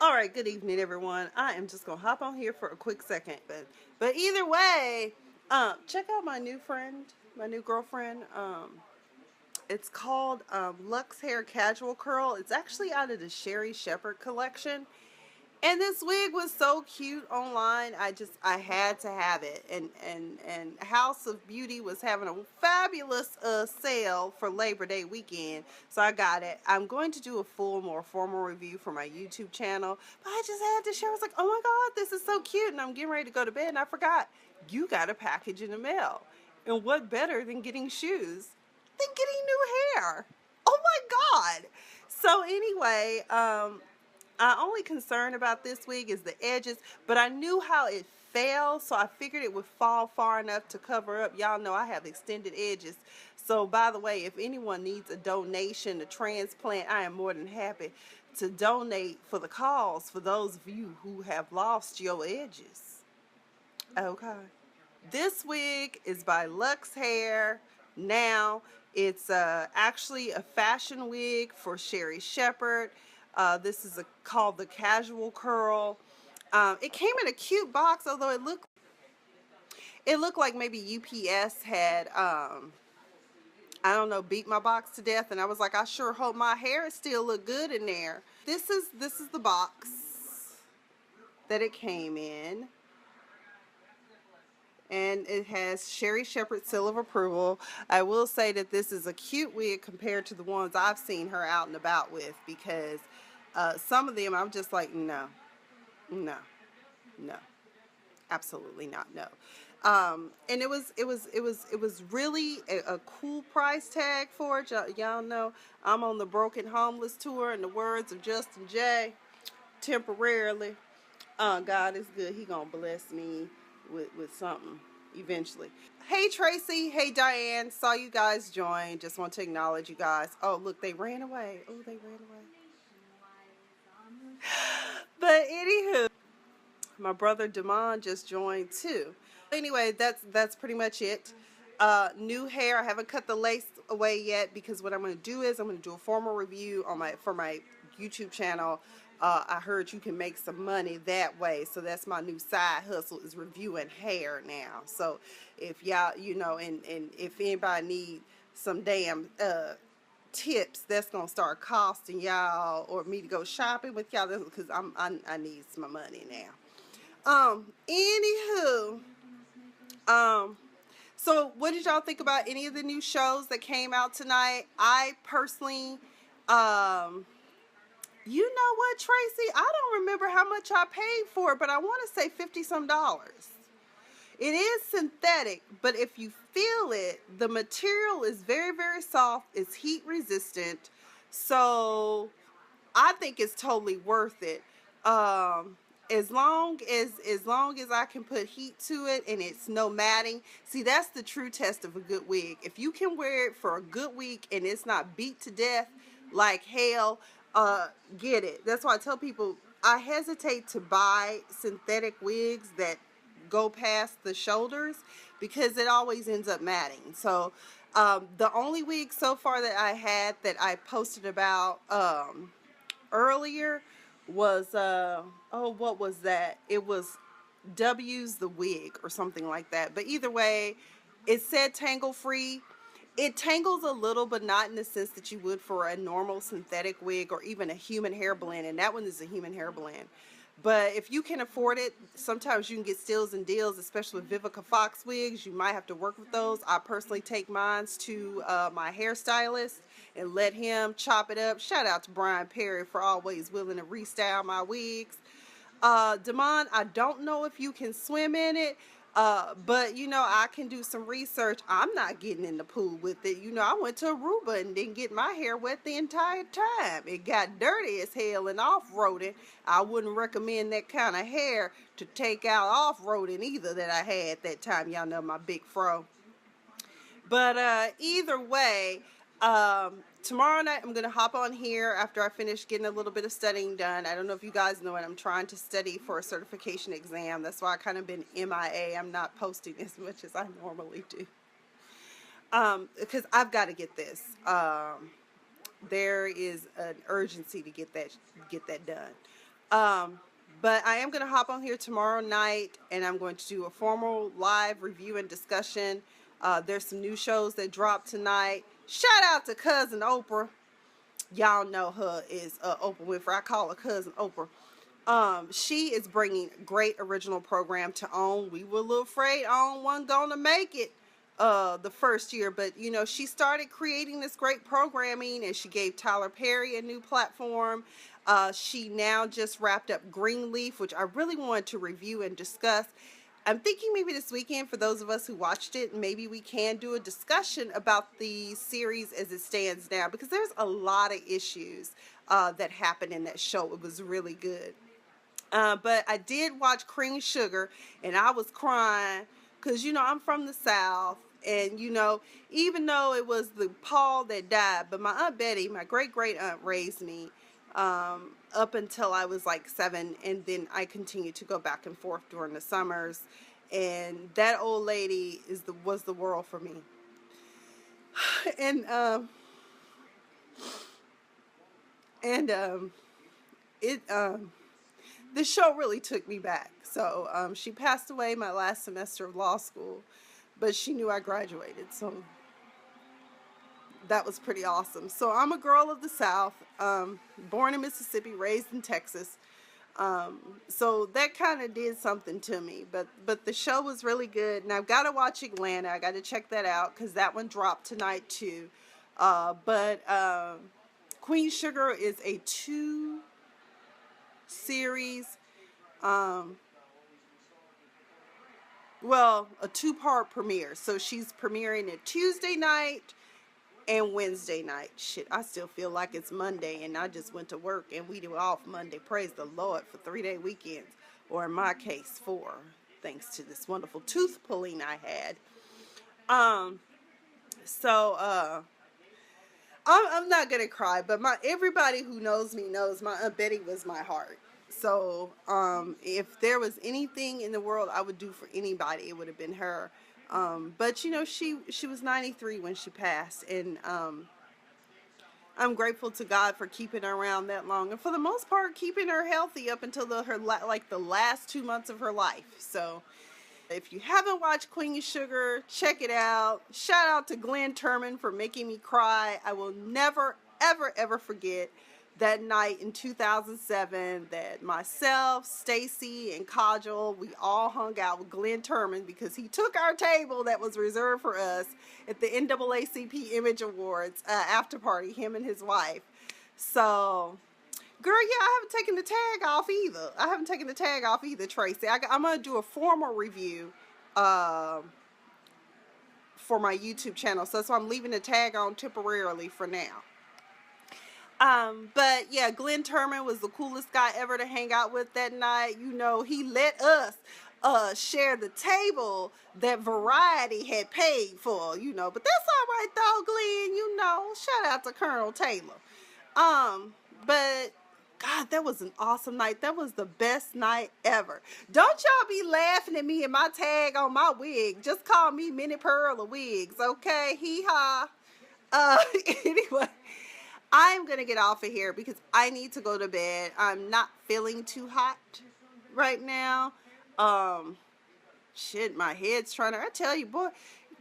All right, good evening, everyone. I am just gonna hop on here for a quick second, but either way, check out my new friend, my new girlfriend. It's called Lux Hair Casual Curl. It's actually out of the Sherry Shepherd collection. And this wig was so cute online. I had to have it. And House of Beauty was having a fabulous sale for Labor Day weekend, so I got it. I'm going to do a full, more formal review for my YouTube channel, but I just had to share. I was like, oh my god, this is so cute, and I'm getting ready to go to bed, and I forgot you got a package in the mail. And what better than getting shoes than getting new hair? Oh my god! So anyway, our only concern about this wig is the edges, but I knew how it fell, so I figured it would fall far enough to cover up. Y'all know I have extended edges. So by the way, if anyone needs a donation, a transplant, I am more than happy to donate for the cause for those of you who have lost your edges. Okay. This wig is by Lux Hair. Now, it's actually a fashion wig for Sherry Shepherd. This is called the Casual Curl. It came in a cute box, although it looked like maybe UPS had I don't know, beat my box to death, and I was like, I sure hope my hair still look good in there. This is the box that it came in. And it has Sherry Shepherd's seal of approval. I will say that this is a cute wig compared to the ones I've seen her out and about with, because some of them I'm just like, no, no, no, absolutely not, no. And it was really a cool price tag for it. Y'all know I'm on the Broken Homeless tour, in the words of Justin J. Temporarily, God is good. He gonna bless me with something eventually. Hey Tracy, hey Diane, saw you guys join. Just want to acknowledge you guys. Oh look, they ran away. Oh, they ran away. But anywho, my brother Damon just joined too. Anyway, that's pretty much it. New hair. I haven't cut the lace away yet, because what I'm going to do is I'm going to do a formal review on my YouTube channel. I heard you can make some money that way, so that's my new side hustle, is reviewing hair now. So if y'all, and if anybody need some damn tips that's gonna start costing y'all, or me to go shopping with y'all, because I need some money now. Anywho, so what did y'all think about any of the new shows that came out tonight? I personally, you know what, Tracy? I don't remember how much I paid for it, but I want to say $50 some. It is synthetic, but if you feel it, the material is very, very soft. It's heat resistant, so I think it's totally worth it. As long as I can put heat to it and it's no matting. See, that's the true test of a good wig. If you can wear it for a good week and it's not beat to death like hell, get it. That's why I tell people I hesitate to buy synthetic wigs that go past the shoulders, because it always ends up matting. So the only wig so far that I had that I posted about earlier was what was that? It was W's the wig or something like that. But either way, it said tangle free. It tangles a little, but not in the sense that you would for a normal synthetic wig or even a human hair blend, and that one is a human hair blend. But if you can afford it, sometimes you can get steals and deals, especially with Vivica Fox wigs. You might have to work with those. I personally take mines to my hairstylist and let him chop it up. Shout out to Brian Perry for always willing to restyle my wigs. Damon, I don't know if you can swim in it, but I can do some research. I'm not getting in the pool with it. I went to Aruba and didn't get my hair wet the entire time. It got dirty as hell and off-roading. I wouldn't recommend that kind of hair to take out off-roading either that I had at that time. Y'all know my big fro. But either way, tomorrow night I'm going to hop on here after I finish getting a little bit of studying done. I don't know if you guys know it. I'm trying to study for a certification exam. That's why I kind of been MIA. I'm not posting as much as I normally do. Because I've got to get this. There is an urgency to get that done. Um, but I am going to hop on here tomorrow night, and I'm going to do a formal live review and discussion. There's some new shows that dropped tonight. Shout out to Cousin Oprah. Y'all know her is Oprah Winfrey. I call her Cousin Oprah. She is bringing great original program to OWN. We were a little afraid OWN wasn't gonna make it the first year, but you know, she started creating this great programming, and she gave Tyler Perry a new platform. She now just wrapped up Greenleaf, which I really wanted to review and discuss. I'm thinking maybe this weekend, for those of us who watched it, maybe we can do a discussion about the series as it stands now, because there's a lot of issues that happened in that show. It was really good. But I did watch Cream Sugar, and I was crying because, you know, I'm from the South. And, you know, even though it was the Paul that died, but my Aunt Betty, my great-great aunt, raised me up until I was like 7. And then I continued to go back and forth during the summers. And that old lady was the world for me. and it the show really took me back. So she passed away my last semester of law school, but she knew I graduated, so that was pretty awesome. So I'm a girl of the South, born in Mississippi, raised in Texas. So that kind of did something to me, but the show was really good, and I've got to watch Atlanta. I got to check that out because that one dropped tonight too. But Queen Sugar is a 2-series, well, a 2-part premiere. So she's premiering it Tuesday night and Wednesday night. Shit, I still feel like it's Monday, and I just went to work, and we do off Monday. Praise the Lord for 3-day weekends, or in my case 4, thanks to this wonderful tooth pulling I had. I'm not gonna cry, but everybody who knows me knows my Aunt Betty was my heart. So if there was anything in the world I would do for anybody, it would have been her. But you know, she was 93 when she passed, and I'm grateful to God for keeping her around that long, and for the most part keeping her healthy up until the last 2 months of her life. So if you haven't watched Queen Sugar, check it out. Shout out to Glenn Turman for making me cry. I will never, ever, ever forget that night in 2007 that myself, Stacy, and Kajal, we all hung out with Glenn Turman because he took our table that was reserved for us at the NAACP Image Awards after party, him and his wife. So, girl, yeah, I haven't taken the tag off either. Tracy. I'm going to do a formal review for my YouTube channel. So that's why I'm leaving the tag on temporarily for now. But yeah, Glenn Turman was the coolest guy ever to hang out with that night. You know, he let us share the table that Variety had paid for, you know. But that's all right though, Glenn, you know. Shout out to Colonel Taylor. But God, that was an awesome night. That was the best night ever. Don't y'all be laughing at me and my tag on my wig. Just call me Minnie Pearl of Wigs, okay? Hee-haw. Anyway, I'm going to get off of here because I need to go to bed. I'm not feeling too hot right now. Shit, my head's trying to... I tell you, boy,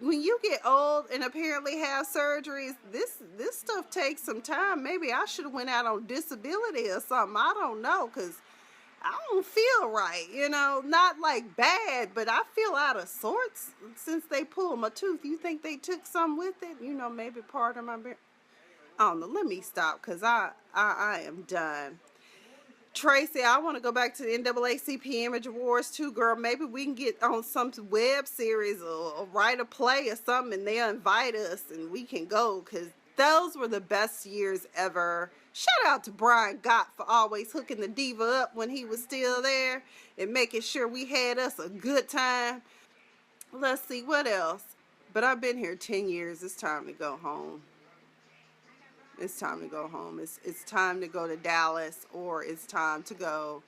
when you get old and apparently have surgeries, this stuff takes some time. Maybe I should have went out on disability or something. I don't know, because I don't feel right, you know. Not like bad, but I feel out of sorts since they pulled my tooth. You think they took some with it? You know, maybe part of my... I don't know. Let me stop because I am done. Tracy, I want to go back to the NAACP Image Awards too, girl. Maybe we can get on some web series or write a play or something, and they'll invite us and we can go, because those were the best years ever. Shout out to Brian Gott for always hooking the Diva up when he was still there and making sure we had us a good time. Let's see, what else? But I've been here 10 years. It's time to go home. It's time to go home. It's time to go to Dallas, or it's time to go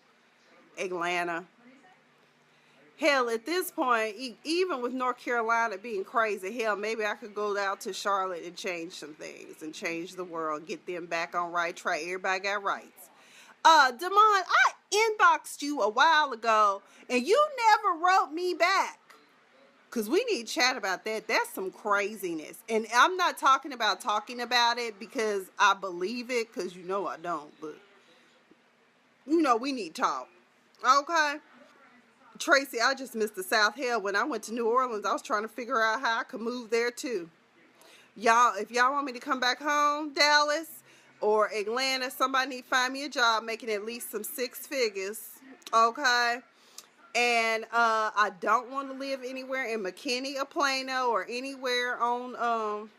Atlanta. Hell, at this point, even with North Carolina being crazy, hell, maybe I could go out to Charlotte and change some things and change the world, get them back on right track. Everybody got rights. Damon, inboxed you a while ago and you never wrote me back. Because we need to chat about that. That's some craziness. And I'm not talking about it because I believe it, because you know I don't. But, you know, we need to talk. Okay? Tracy, I just missed the South Hill. When I went to New Orleans, I was trying to figure out how I could move there too. Y'all, if y'all want me to come back home, Dallas or Atlanta, somebody need to find me a job making at least some 6 figures. Okay? And I don't want to live anywhere in McKinney or Plano or anywhere on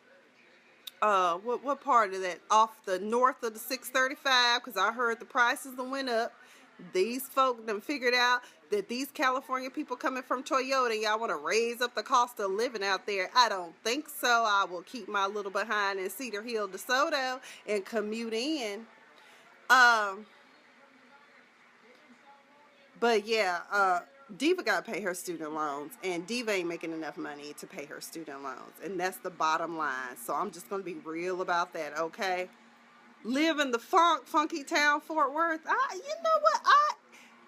what part of that, off the north of the 635, because I heard the prices went up. These folk done figured out that these California people coming from Toyota, y'all want to raise up the cost of living out there. I don't think so. I will keep my little behind in Cedar Hill, DeSoto, and commute in. But yeah, Diva got to pay her student loans, and Diva ain't making enough money to pay her student loans, and that's the bottom line. So I'm just going to be real about that, okay? Live in the funky town, Fort Worth. You know what?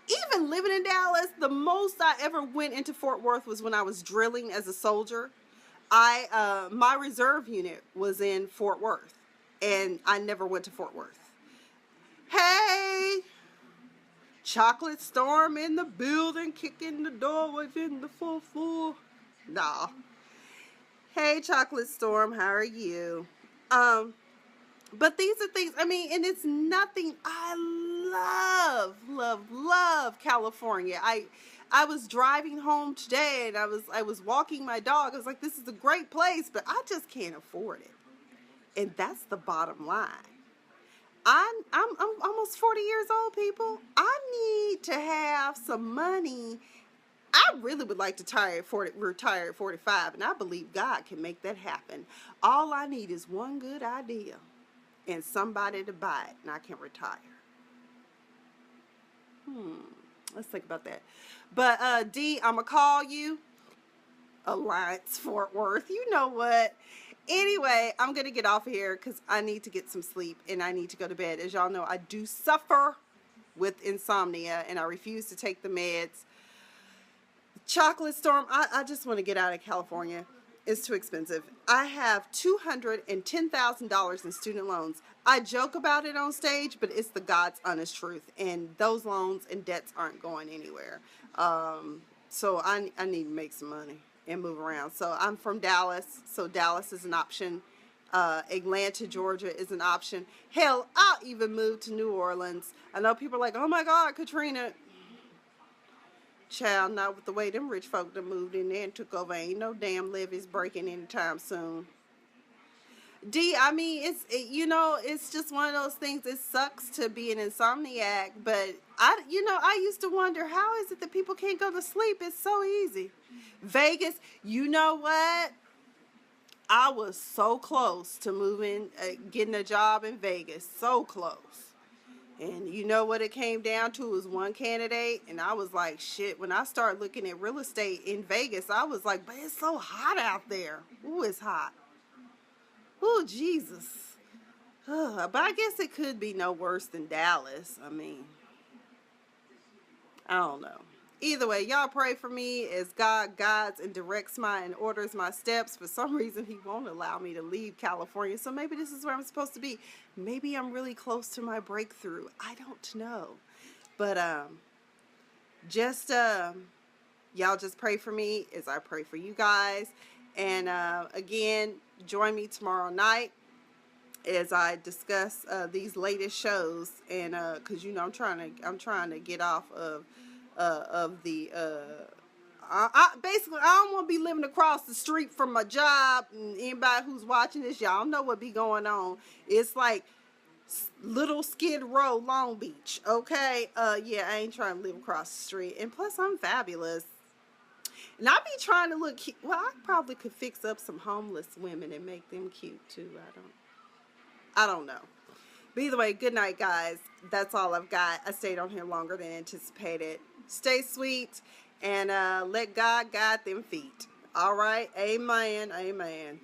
Even living in Dallas, the most I ever went into Fort Worth was when I was drilling as a soldier. My reserve unit was in Fort Worth, and I never went to Fort Worth. Hey! Chocolate Storm in the building, kicking the door within the 4th floor. Nah. Hey, Chocolate Storm, how are you? But these are things, I mean, and it's nothing. I love California. I was driving home today, and I was walking my dog. I was like, this is a great place, but I just can't afford it. And that's the bottom line. I'm almost 40 years old, people. I need to have some money. I really would like to retire at 45, and I believe God can make that happen. All I need is one good idea and somebody to buy it, and I can retire. Let's think about that. But D, I'm gonna call you. Alliance Fort Worth. You know what? Anyway, I'm going to get off of here because I need to get some sleep and I need to go to bed. As y'all know, I do suffer with insomnia and I refuse to take the meds. Chocolate Storm, I just want to get out of California. It's too expensive. I have $210,000 in student loans. I joke about it on stage, but it's the God's honest truth. And those loans and debts aren't going anywhere. So I need to make some money and move around. So I'm from Dallas, so Dallas is an option. Atlanta, Georgia is an option. Hell, I'll even move to New Orleans. I know people are like, oh my God, Katrina. Child, not with the way them rich folk that moved in there and took over. Ain't no damn levees breaking anytime soon. D, I mean, it's just one of those things. It sucks to be an insomniac, but I used to wonder, how is it that people can't go to sleep? It's so easy. Vegas, you know what? I was so close to moving, getting a job in Vegas, so close. And you know what it came down to was one candidate, and I was like, shit, when I started looking at real estate in Vegas, I was like, but it's so hot out there. Ooh, it's hot. Oh, Jesus. But I guess it could be no worse than Dallas. I mean, I don't know. Either way, y'all pray for me as God guides and directs and orders my steps. For some reason, he won't allow me to leave California. So maybe this is where I'm supposed to be. Maybe I'm really close to my breakthrough. I don't know. But y'all just pray for me as I pray for you guys. And again, join me tomorrow night as I discuss these latest shows. And because I'm trying to get off of the basically I don't want to be living across the street from my job. And anybody who's watching this, y'all know what be going on. It's like Little Skid Row, Long Beach. Okay, yeah, I ain't trying to live across the street. And plus, I'm fabulous. And I be trying to look cute. Well, I probably could fix up some homeless women and make them cute too. I don't know. But either way, good night, guys. That's all I've got. I stayed on here longer than anticipated. Stay sweet and let God guide them feet. All right. Amen. Amen.